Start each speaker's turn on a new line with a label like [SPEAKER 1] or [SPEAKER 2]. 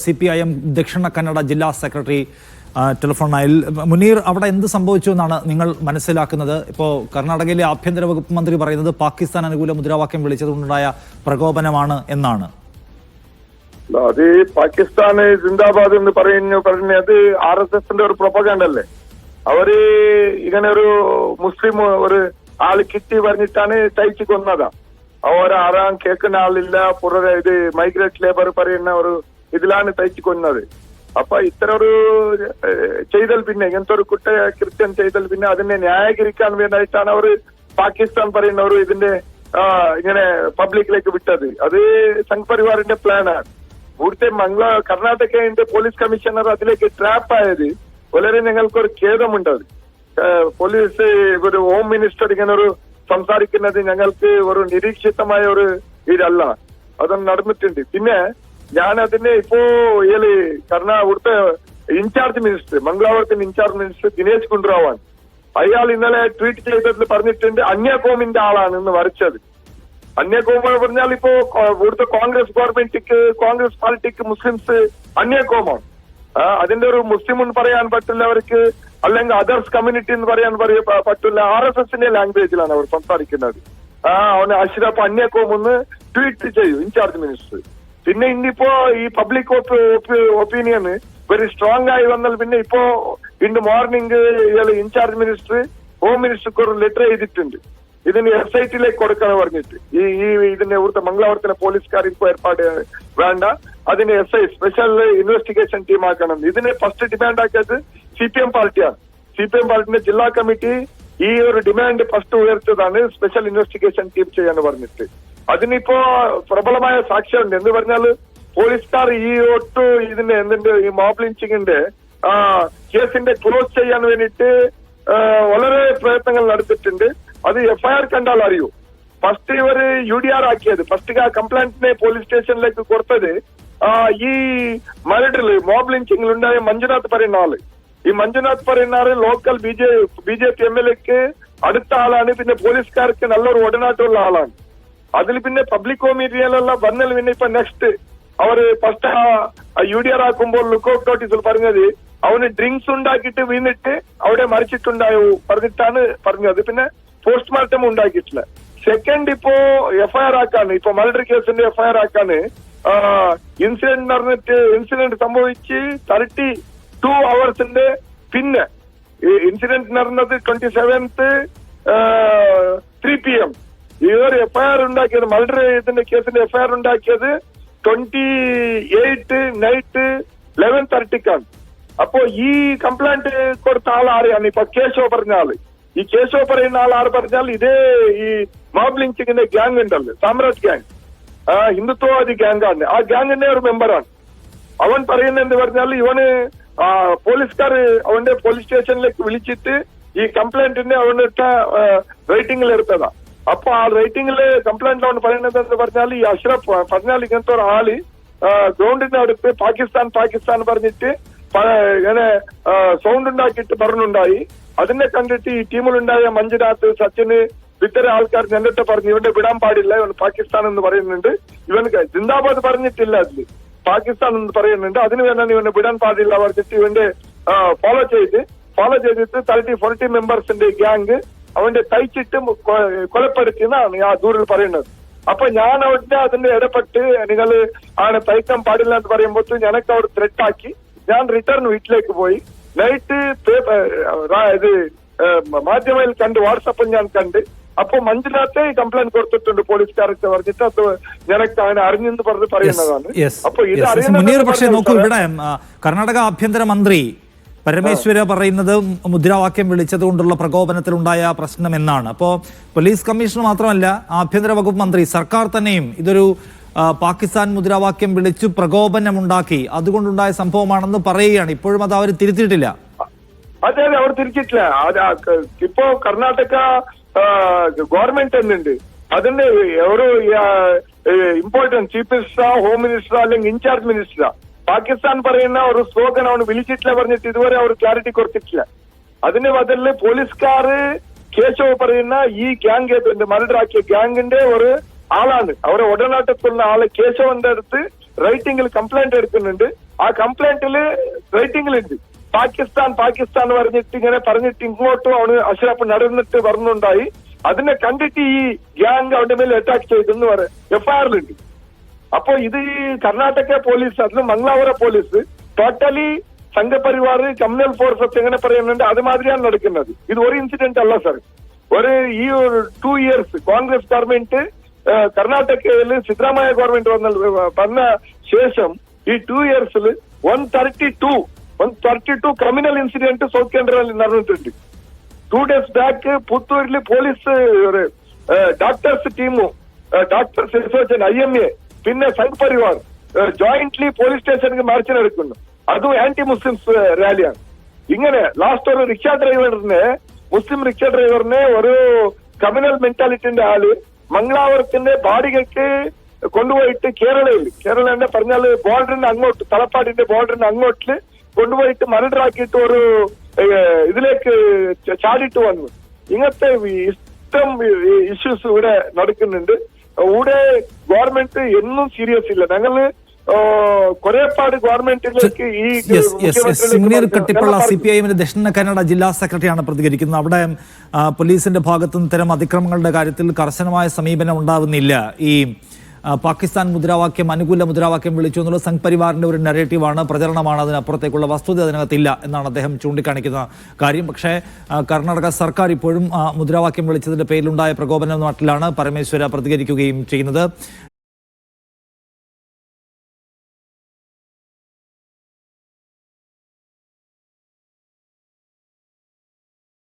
[SPEAKER 1] CPIM Dakshina Kannada ജില്ലാ secretary telephone ലൈനിൽ. മുനീർ, അവിടെ എന്ത് സംഭവിച്ചു എന്നാണ് നിങ്ങൾ മനസ്സിലാക്കുന്നത്? ഇപ്പോൾ കർണാടകയിലെ ആഭ്യന്തര വകുപ്പ് മന്ത്രി പറയുന്നത് പാകിസ്ഥാൻ അനുകൂല മുദ്രാവാക്യം വിളിച്ചതുകൊണ്ടുണ്ടായ പ്രകോപനമാണ് എന്നാണ്.
[SPEAKER 2] അത് പാകിസ്ഥാന് ജിന്ദാബാദ് എന്ന് പറഞ്ഞത് RSSന്റെ ഒരു പ്രൊപ്പഗാൻഡല്ലേ. അവര് ഇങ്ങനെ ഒരു മുസ്ലിം ഒരു ആള് കിട്ടി പറഞ്ഞിട്ടാണ് തയ്ച്ചു കൊന്നതാ. അവരാറാം കേൾക്കുന്ന ആളില്ല, ഇത് മൈഗ്രേറ്റ് ലേബർ പറയുന്ന ഒരു ഇതിലാണ് തയ്ച്ചു കൊന്നത്. അപ്പൊ ഇത്തരം ഒരു ചെയ്തൽ പിന്നെ ഇങ്ങനത്തെ ഒരു കൃത്യം ചെയ്തൽ പിന്നെ അതിനെ ന്യായീകരിക്കാൻ വേണ്ടിയിട്ടാണ് അവർ പാകിസ്ഥാൻ പറയുന്ന ഒരു ഇതിന്റെ ഇങ്ങനെ പബ്ലിക്കിലേക്ക് വിട്ടത്. അത് സംഘ് പരിവാറിന്റെ പ്ലാനാണ്. ഇവിടുത്തെ കർണാടകന്റെ പോലീസ് കമ്മീഷണർ അതിലേക്ക് ട്രാപ്പ് ആയത് വളരെ ഞങ്ങൾക്കൊരു ഖേദമുണ്ടത്. പോലീസ് ഒരു ഹോം മിനിസ്റ്റർ ഇങ്ങനെ ഒരു സംസാരിക്കുന്നത് ഞങ്ങൾക്ക് ഒരു നിരീക്ഷിതമായ ഒരു ഇതല്ല, അതൊന്നും നടന്നിട്ടുണ്ട്. പിന്നെ ഞാൻ അതിനെ ഇപ്പോ ഇവിടുത്തെ ഇൻചാർജ് മിനിസ്റ്റർ, മംഗളാപുരത്തിന്റെ ഇൻചാർജ് മിനിസ്റ്റർ ദിനേശ് ഗുണ്ടുറാവാൻ അയാൾ ഇന്നലെ ട്വീറ്റ് ചെയ്തതിൽ പറഞ്ഞിട്ടുണ്ട് അന്യകോമിന്റെ ആളാണെന്ന് വരച്ചത്. അന്യകോം പറഞ്ഞാൽ ഇപ്പോ ഇവിടുത്തെ കോൺഗ്രസ് ഗവൺമെന്റിക്ക്, കോൺഗ്രസ് പാർട്ടിക്ക് മുസ്ലിംസ് അന്യകോമാണ്. അതിന്റെ ഒരു മുസ്ലിം എന്ന് പറയാൻ പറ്റില്ല അവർക്ക്, അല്ലെങ്കിൽ അതേഴ്സ് കമ്മ്യൂണിറ്റി എന്ന് പറയാൻ പറ്റില്ല. RSSന്റെ ലാംഗ്വേജിലാണ് അവർ സംസാരിക്കുന്നത്. അവന് അഷ്റഫ് അന്യകോം ഒന്ന് ട്വീറ്റ് ചെയ്യും ഇൻചാർജ് മിനിസ്റ്റർ. പിന്നെ ഇന്നിപ്പോ ഈ പബ്ലിക് ഒപ്പീനിയൻ വെരി സ്ട്രോങ് ആയി വന്നാൽ പിന്നെ ഇപ്പോ ഇന്ന് മോർണിംഗ് ഇൻചാർജ് മിനിസ്റ്റർ ഹോം മിനിസ്റ്റർക്ക് ഒരു ലെറ്റർ എഴുതിയിട്ടുണ്ട്. ഇതിന് SITയിലേക്ക് കൊടുക്കാൻ പറഞ്ഞിട്ട് ഇതിന്റെ ഇവിടുത്തെ മംഗളാപുരത്തിലെ പോലീസുകാർ ഇപ്പോ ഏർപ്പാട് വേണ്ട, അതിന് SI സ്പെഷ്യൽ ഇൻവെസ്റ്റിഗേഷൻ ടീം ആക്കണം. ഇതിന് ഫസ്റ്റ് ഡിമാൻഡ് ആക്കിയത് CPM പാർട്ടിയാണ്. CPM പാർട്ടിന്റെ ജില്ലാ കമ്മിറ്റി ഈ ഒരു ഡിമാൻഡ് ഫസ്റ്റ് ഉയർത്തതാണ്, സ്പെഷ്യൽ ഇൻവെസ്റ്റിഗേഷൻ ടീം ചെയ്യാന്ന് പറഞ്ഞിട്ട്. അതിനിപ്പോ പ്രബലമായ സാക്ഷ്യമുണ്ട്. എന്ന് പറഞ്ഞാല് പോലീസുകാർ ഈ ഇതിന്റെ ഈ മോബ് ലിഞ്ചിങ്ങിന്റെ കേസിന്റെ ക്ലോസ് ചെയ്യാൻ വേണ്ടിയിട്ട് വളരെ പ്രയത്നങ്ങൾ നടത്തിയിട്ടുണ്ട്. അത് FIR കണ്ടാൽ അറിയൂ. ഫസ്റ്റ് ഇവര് UDR ആക്കിയത്, ഫസ്റ്റ് ആ കംപ്ലൈന്റിനെ പോലീസ് സ്റ്റേഷനിലേക്ക് കൊടുത്തത് ഈ മരടില് മോബ് ലിഞ്ചിങ്ങിൽ ഉണ്ടായ മഞ്ജുനാഥ് പറയുന്ന ആള്. ഈ മഞ്ജുനാഥ് പറയുന്ന ആള് ലോക്കൽ BJP MLAക്ക് അടുത്ത ആളാണ്. പിന്നെ പോലീസുകാർക്ക് നല്ലൊരു ഉടനാട്ടമുള്ള ആളാണ്. അതിൽ പിന്നെ പബ്ലിക് കോമീഡിയയിലുള്ള വന്നൽ പിന്നെ ഇപ്പൊ നെക്സ്റ്റ് അവര് ഫസ്റ്റ് UDR ആക്കുമ്പോൾ ലുക്കൌട്ട് നോട്ടീസിൽ പറഞ്ഞത് അവന് ഡ്രിങ്ക്സ് ഉണ്ടാക്കിയിട്ട് വീണിട്ട് അവിടെ മരിച്ചിട്ടുണ്ടായോ പറഞ്ഞിട്ടാണ് പറഞ്ഞത്. പിന്നെ പോസ്റ്റ്മോർട്ടം ഉണ്ടാക്കിയിട്ടില്ല. സെക്കൻഡ് ഇപ്പോ FIR ആക്കാണ്, ഇപ്പൊ മർഡർ കേസിന്റെ FIR ആക്കാണ്. ഇൻസിഡന്റ് നടന്നിട്ട് ഇൻസിഡന്റ് സംഭവിച്ച് 32 hours പിന്നെ ഇൻസിഡന്റ് നടന്നത് 27th 3 PM. ഇവർ FIR ഉണ്ടാക്കിയത് മർഡർ ഇതിന്റെ കേസിന്റെ FIR ഉണ്ടാക്കിയത് 28 നൈറ്റ് 11:30 അപ്പോ ഈ കംപ്ലൈന്റ് കൊടുത്ത ആൾ ആരെയാണ്? ഇപ്പൊ കേശവ് പറഞ്ഞ ആള്. ഈ കേശവ് പറയുന്ന ആൾ ആര് പറഞ്ഞാൽ ഇതേ ഈ മോബ് ലിഞ്ചിങ്ങിന്റെ ഗ്യാങ് ഉണ്ടല്ലോ, സാമ്രാജ് ഗ്യാങ്, ഹിന്ദുത്വവാദി ഗ്യാങ്ങാണ്. ആ ഗ്യാങ്ങിന്റെ ഒരു മെമ്പറാണ്. അവൻ പറയുന്നത് എന്ത് പറഞ്ഞാൽ ഇവന് പോലീസുകാർ അവന്റെ പോലീസ് സ്റ്റേഷനിലേക്ക് വിളിച്ചിട്ട് ഈ കംപ്ലൈന്റിന്റെ അവനിട്ട റേറ്റിംഗിൽ എടുത്തതാ. അപ്പൊ ആ റേറ്റിംഗില് കംപ്ലൈന്റ് അവൻ പറയുന്നത് എന്ന് പറഞ്ഞാൽ ഈ അഷ്റഫ് പറഞ്ഞാൽ ഇങ്ങനത്തെ ഒരു ആള് ഗ്രൗണ്ടിന്റെ അടുത്ത് പാകിസ്ഥാൻ പറഞ്ഞിട്ട് ഇങ്ങനെ സൗണ്ട് ഉണ്ടാക്കിയിട്ട് പറഞ്ഞുണ്ടായി. അതിനെ കണ്ടിട്ട് ഈ ടീമിലുണ്ടായ മഞ്ജുനാഥ്, സച്ചിന്, ഇത്തരം ആൾക്കാർ എന്നിട്ട് പറഞ്ഞു ഇവന്റെ വിടാൻ പാടില്ല, ഇവൻ പാകിസ്ഥാൻ എന്ന് പറയുന്നുണ്ട്. ഇവന് ജിന്ദാബാദ് പറഞ്ഞിട്ടില്ല, അതില് പാകിസ്ഥാൻ എന്ന് പറയുന്നുണ്ട്. അതിന് വേണം ഇവനെ വിടാൻ പാടില്ല പറഞ്ഞിട്ട് ഇവന്റെ ഫോളോ ചെയ്തിട്ട് 30-40 മെമ്പേഴ്സിന്റെ ഗ്യാങ് അവന്റെ തയ്ച്ചിട്ട് കൊലപ്പെടുത്തിയെന്നാണ് ആ ദൂരിൽ പറയുന്നത്. അപ്പൊ ഞാൻ അതിന്റെ ഇടപെട്ട് നിങ്ങൾ ആണ് തയ്ക്കാൻ പാടില്ല എന്ന് പറയുമ്പോൾ ഞങ്ങൾക്ക് അവർ ത്രെറ്റ് ആക്കി. ഞാൻ റിട്ടേൺ വീട്ടിലേക്ക് പോയി. നൈറ്റ് ഇത് മാധ്യമയിൽ കണ്ട്, വാട്സപ്പിൽ ഞാൻ കണ്ട്. അപ്പൊ മഞ്ജുനാഥ് കംപ്ലൈന്റ് കൊടുത്തിട്ടുണ്ട് പോലീസുകാർക്ക് പറഞ്ഞിട്ട് അത് ഞങ്ങൾക്ക് അവനെ അറിഞ്ഞെന്ന് പറഞ്ഞ് പറയുന്നതാണ്. അപ്പൊ ഇത്
[SPEAKER 1] മുനീർ, പക്ഷേ നോക്കൂ, ഇവിടെ കർണാടക ആഭ്യന്തരമന്ത്രി പരമേശ്വര പറയുന്നത് മുദ്രാവാക്യം വിളിച്ചതുകൊണ്ടുള്ള പ്രകോപനത്തിലുണ്ടായ പ്രശ്നം എന്നാണ്. അപ്പോൾ പോലീസ് കമ്മീഷണർ മാത്രമല്ല, ആഭ്യന്തര വകുപ്പ് മന്ത്രി, സർക്കാർ തന്നെയും ഇതൊരു പാകിസ്ഥാൻ മുദ്രാവാക്യം വിളിച്ചു പ്രകോപനമുണ്ടാക്കി അതുകൊണ്ടുണ്ടായ സംഭവമാണെന്ന് പറയുകയാണ്. ഇപ്പോഴും അത് അവർ തിരുത്തിയിട്ടില്ല.
[SPEAKER 2] അതെ, അവർ തിരിച്ചിട്ടില്ല. ഇപ്പോ കർണാടക ഗവൺമെന്റ് എന്നുണ്ട്, അതിന്റെ ഒരു important chief minister, home minister അല്ലെങ്കിൽ ഇൻചാർജ് മിനിസ്റ്റർ പാകിസ്ഥാൻ പറയുന്ന ഒരു സ്ലോഗൻ അവന് വിളിച്ചിട്ടില്ല പറഞ്ഞിട്ട് ഇതുവരെ അവർ ക്ലാരിറ്റി കൊടുത്തിട്ടില്ല. അതിന് ബദലില് പോലീസുകാര് കേശവ് പറയുന്ന ഈ ഗ്യാങ് മർഡറാക്കിയ ഗ്യാങ്ങിന്റെ ഒരു ആളാണ്, അവരെ ഉടനാട്ടത്തുള്ള ആള് കേശവന്റെ അടുത്ത് റൈറ്റിംഗിൽ കംപ്ലൈന്റ് എടുക്കുന്നുണ്ട്. ആ കംപ്ലൈന്റില് റേറ്റിംഗിലുണ്ട് പാകിസ്ഥാൻ പാകിസ്ഥാൻ പറഞ്ഞിട്ട് ഇങ്ങോട്ടും അവന് അഷ്റഫ് നടന്നിട്ട് പറഞ്ഞുണ്ടായി. അതിനെ കണ്ടിട്ട് ഈ ഗ്യാങ് അവന്റെ മേലെ അറ്റാക്ക് ചെയ്തെന്ന് പറയാം FIR-ലുണ്ട്. അപ്പോ ഇത് ഈ കർണാടക പോലീസ്, അതിൽ Mangalapura police totally Sangh Parivar communal forces എങ്ങനെ പറയുന്നുണ്ട് അതുമാതിരിയാണ് നടക്കുന്നത്. ഇത് ഒരു ഇൻസിഡന്റ് അല്ല സാർ. ഈ 2 years കോൺഗ്രസ് ഗവൺമെന്റ് കർണാടകയിൽ സിദ്ധരാമയ്യ ഗവൺമെന്റ് വന്ന ശേഷം ഈ 2 years 132 ക്രിമിനൽ ഇൻസിഡന്റ് സൗത്ത് കേന്ദ്രയിൽ നടന്നിട്ടുണ്ട്. 2 days ബാക്ക് പുത്തൂരിൽ പോലീസ് ഡോക്ടേഴ്സ് ടീമും ഡോക്ടേഴ്സ് അസോസിയേഷൻ IMA പിന്നെ സംഘ് പരിവാർ ജോയിന്റ്ലി പോലീസ് സ്റ്റേഷനിൽ മാർച്ച് നടക്കുന്നു. അതും ആന്റി മുസ്ലിംസ് റാലിയാണ്. ഇങ്ങനെ ലാസ്റ്റ് ഒരു റിക്ഷ ഡ്രൈവറിനെ, മുസ്ലിം റിക്ഷ ഡ്രൈവറിനെ ഒരു ക്രിമിനൽ മെന്റാലിറ്റിന്റെ ആള് മംഗളാപുരത്തിന്റെ ബാഡികൾക്ക് കൊണ്ടുപോയിട്ട് കേരള എന്താ പറഞ്ഞാല് ബോർഡറിന്റെ അങ്ങോട്ട്, തലപ്പാടിന്റെ ബോർഡറിന്റെ അങ്ങോട്ട് കൊണ്ടുപോയിട്ട് മർഡർ ആക്കിയിട്ട് ഒരു ഇതിലേക്ക് ചാടിയിട്ട് വന്നു. ഇങ്ങനത്തെ ഇഷ്ടം ഇഷ്യൂസ് ഇവിടെ നടക്കുന്നുണ്ട്. ഇവിടെ ഗവൺമെന്റ് എന്നും സീരിയസ് ഇല്ല. ഞങ്ങള് കൊറേപ്പാട് ഗവൺമെന്റിലേക്ക്
[SPEAKER 1] സീനിയർ കട്ടിപ്പള്ള CPIM ദക്ഷിണ കന്നഡ ജില്ലാ സെക്രട്ടറിയാണ് പ്രതികരിക്കുന്നത്. അവിടെ പോലീസിന്റെ ഭാഗത്തുനിന്ന് ഇത്തരം അതിക്രമങ്ങളുടെ കാര്യത്തിൽ കർശനമായ സമീപനം ഉണ്ടാവുന്നില്ല. ഈ പാകിസ്ഥാൻ മുദ്രാവാക്യം, അനുകൂല മുദ്രാവാക്യം വിളിച്ചു എന്നുള്ള സംഘ് പരിവാറിന്റെ ഒരു നരേറ്റീവാണ്, പ്രചരണമാണ്. അതിനപ്പുറത്തേക്കുള്ള വസ്തുത അതിനകത്തില്ല എന്നാണ് അദ്ദേഹം ചൂണ്ടിക്കാണിക്കുന്ന കാര്യം. പക്ഷേ കർണാടക സർക്കാർ ഇപ്പോഴും മുദ്രാവാക്യം വിളിച്ചതിന്റെ പേരിലുണ്ടായ പ്രകോപന നാട്ടിലാണ് പരമേശ്വര പ്രതികരിക്കുകയും ചെയ്യുന്നത്.